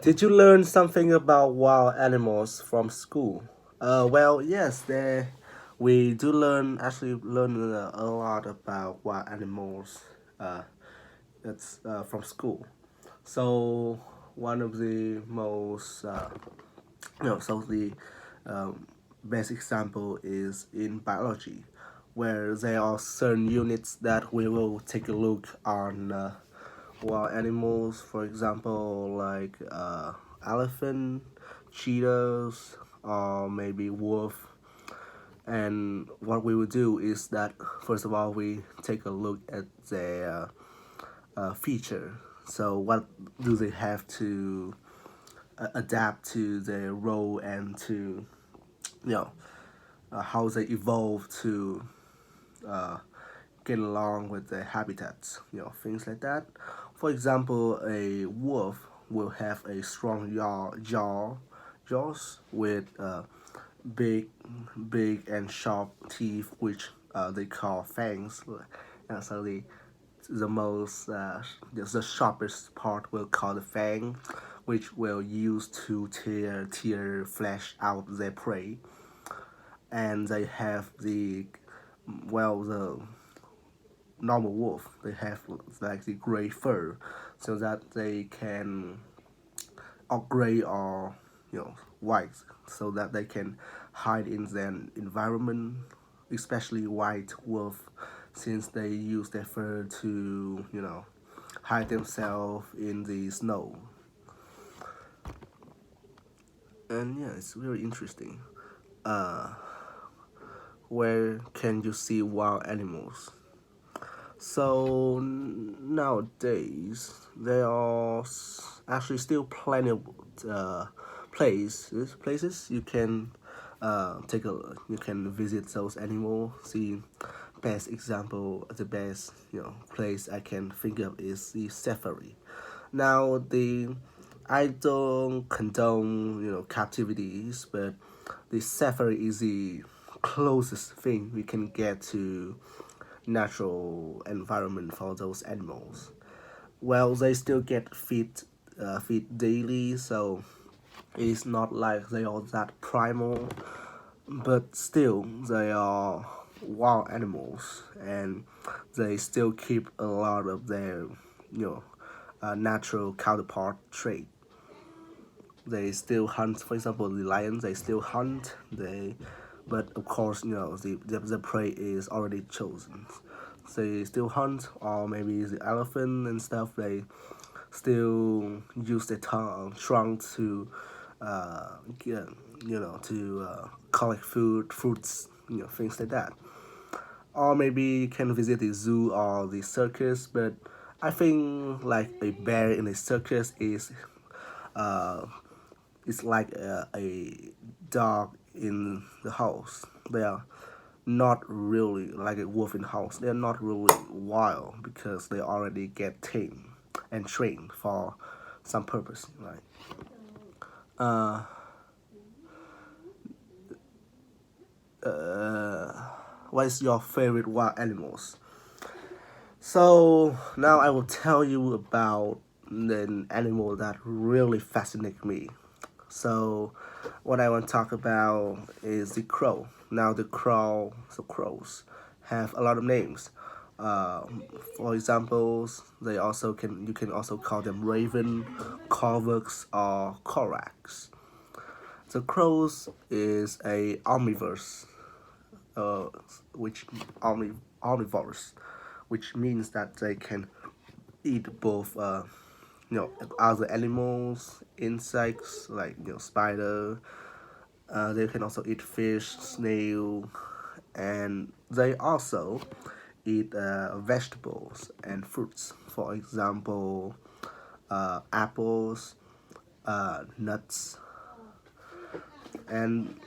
Did you learn something about wild animals from school? Well, yes, we do learn a lot about wild animals. Uh, it's from school. So one of the most, so the um, best example is in biology, where there are certain units that we will take a look on wild animals, for example, like elephant, cheetahs, or maybe wolf. And what we will do is that first of all we take a look at their feature. So what do they have to adapt to their role and to you know how they evolve to uh, get along with their habitats, things like that. For example, a wolf will have a strong jaws with big, big and sharp teeth, which they call fangs. So the most, the sharpest part will call the fang, which will use to tear flesh out of their prey. And they have the normal wolf, they have like the gray fur, so that they can, or gray or white, so that they can hide in their environment, especially white wolf, since they use their fur to hide themselves in the snow. And yeah, it's very interesting. uh where can you see wild animals? So nowadays there are actually still plenty of places you can you can visit those animals. See, best example, the best place I can think of is the safari. Now the I don't condone captivities, but the safari is the closest thing we can get to natural environment for those animals. Well, they still get feed daily, so it's not like they are that primal, but still they are wild animals, and they still keep a lot of their natural counterpart trait. They still hunt. For example, the lions, they still hunt. But of course, the prey is already chosen. They still hunt, or maybe the elephant and stuff. They still use their trunk to, get, to collect fruits, things like that. Or maybe you can visit the zoo or the circus. But I think like a bear in a circus is uh, it's like a dog in the house. They are not really like a wolf in the house. They are not really wild because they already get tamed and trained for some purpose, right? Uh, uh, what is your favorite wild animals? So now I will tell you about an animal that really fascinates me. So, what I want to talk about is the crow. Now, the crows have a lot of names. Uh, for examples, you can also call them raven, corvus, or corax. The crows is a omnivorous, uh, which omnivores, which means that they can eat both other animals, insects like spider. They can also eat fish, snail, and they also eat vegetables and fruits. For example, apples, nuts, and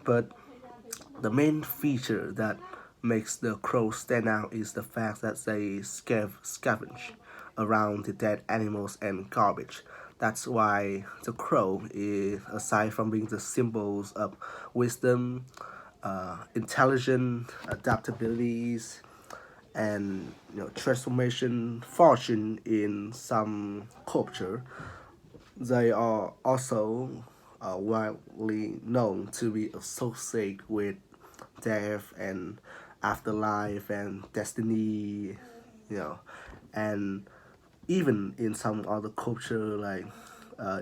but the main feature that makes the crows stand out is the fact that they scavenge around the dead animals and garbage. That's why the crow is, aside from being the symbols of wisdom, intelligent adaptabilities, and transformation, fortune in some culture, They are also widely known to be associated with death and afterlife and destiny, you know, and even in some other culture like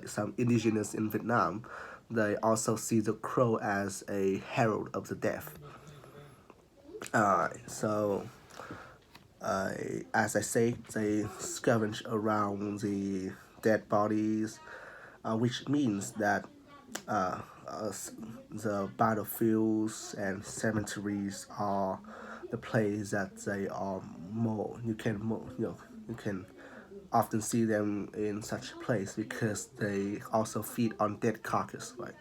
some indigenous in Vietnam, they also see the crow as a herald of the death. So as I say, they scavenge around the dead bodies, which means that the battlefields and cemeteries are the place that they are more. You can often see them in such a place because they also feed on dead carcass, right?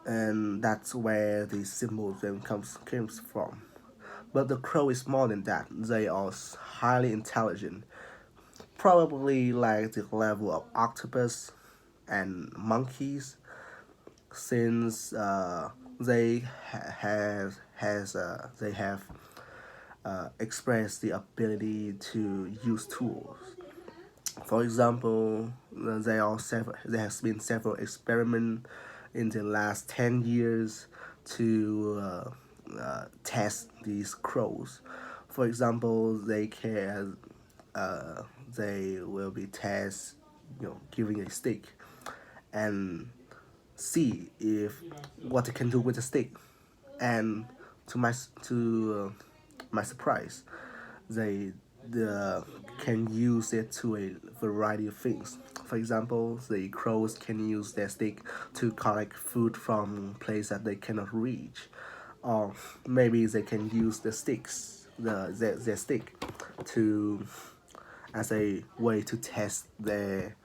And that's where the symbol then comes from. But the crow is more than that. They are highly intelligent, probably like the level of octopus and monkeys, since they have expressed the ability to use tools. For example, there has been several experiments in the last 10 years to test these crows. For example, uh, they will be test, giving a stick and see if what it can do with the stick. And to my surprise, they the can use it to a variety of things. For example, the crows can use their stick to collect food from places that they cannot reach, or maybe they can use their stick to as a way to test their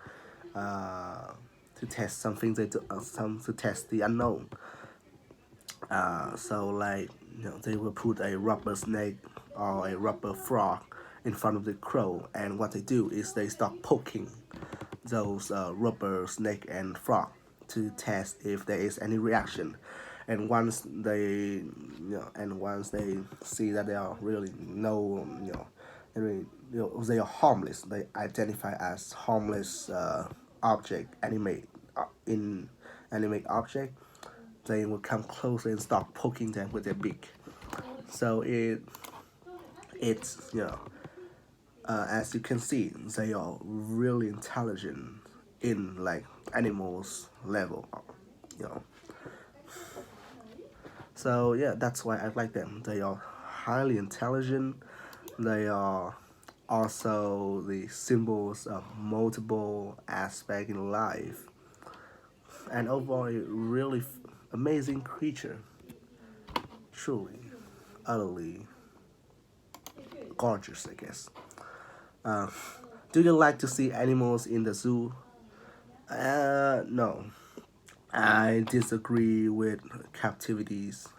to test something to test the unknown. So like they will put a rubber snake or a rubber frog in front of the crow, and what they do is they start poking those rubber snake and frog to test if there is any reaction. And once they see that they are really no, they are harmless. They identify as harmless object, in animate object. They will come closer and start poking them with their beak. So it's as you can see, they are really intelligent in like animals level, you know. So yeah, that's why I like them. They are highly intelligent. They are also the symbols of multiple aspects in life, and overall, a really amazing creature. Truly, utterly gorgeous, I guess. Uh, do you like to see animals in the zoo? No. I disagree with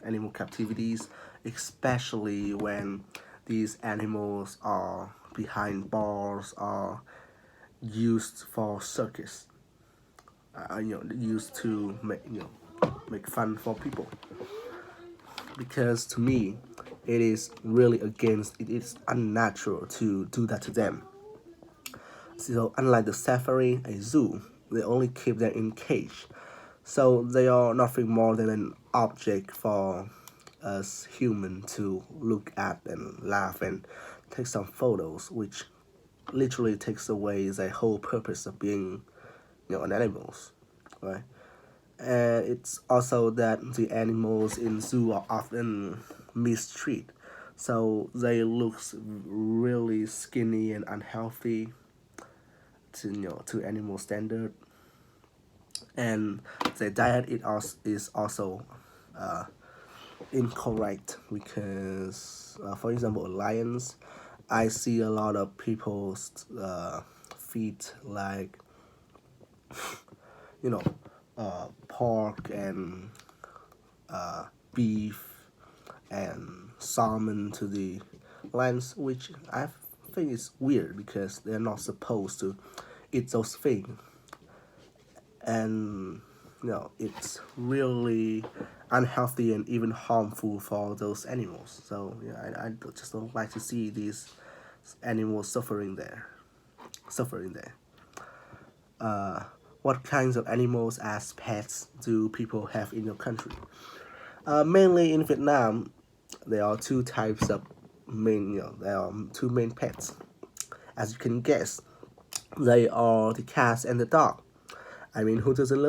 animal captivities, especially when these animals are behind bars or used for circus. Used to make fun for people. Because to me, it is really against. It is unnatural to do that to them. So unlike the safari, a zoo, they only keep them in cage. So they are nothing more than an object for us human to look at and laugh and take some photos, which literally takes away the whole purpose of being, an animals, right? And it's also that the animals in zoo are often mistreated, so they look really skinny and unhealthy to animal standard, and the diet is also uh, incorrect because, for example, lions, I see a lot of people's feet like you know pork and beef and salmon to the lions, which I think is weird because they're not supposed to eat those things, and it's really unhealthy and even harmful for those animals. So yeah, I just don't like to see these animals suffering there. uh, what kinds of animals as pets do people have in your country? Mainly in Vietnam, there are two types of there are two main pets. As you can guess, they are the cats and the dog. I mean, who doesn't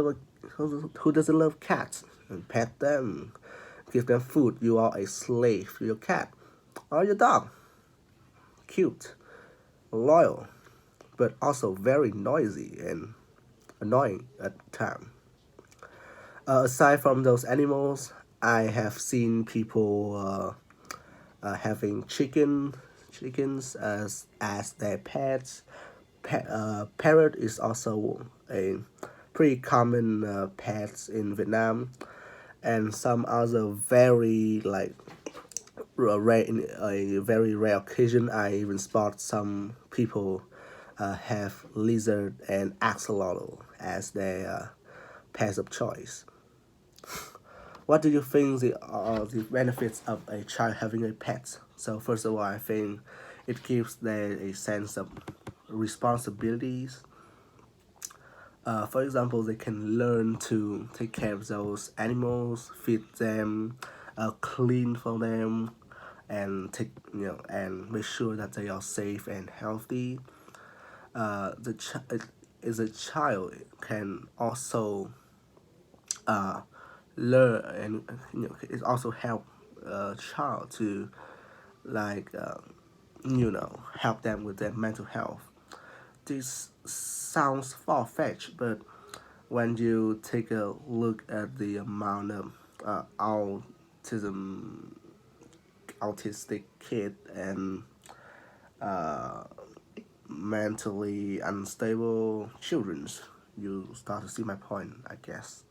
love cats? And pet them, give them food. You are a slave to your cat or your dog. Cute, loyal, but also very noisy and annoying at times. Aside from those animals, I have seen people having chickens as their pets. Parrot is also a pretty common pets in Vietnam, and some other very like rare in a very rare occasion. I even spot some people have lizard and axolotl as their pets of choice. What do you think the benefits of a child having a pet? So first of all, I think it gives them a sense of responsibilities. For example, they can learn to take care of those animals, feed them, clean for them, and and make sure that they are safe and healthy. The is a child can also learn and it also help a child to like help them with their mental health. This sounds far-fetched, but when you take a look at the amount of autism autistic kid and uh, mentally unstable children, you start to see my point, I guess.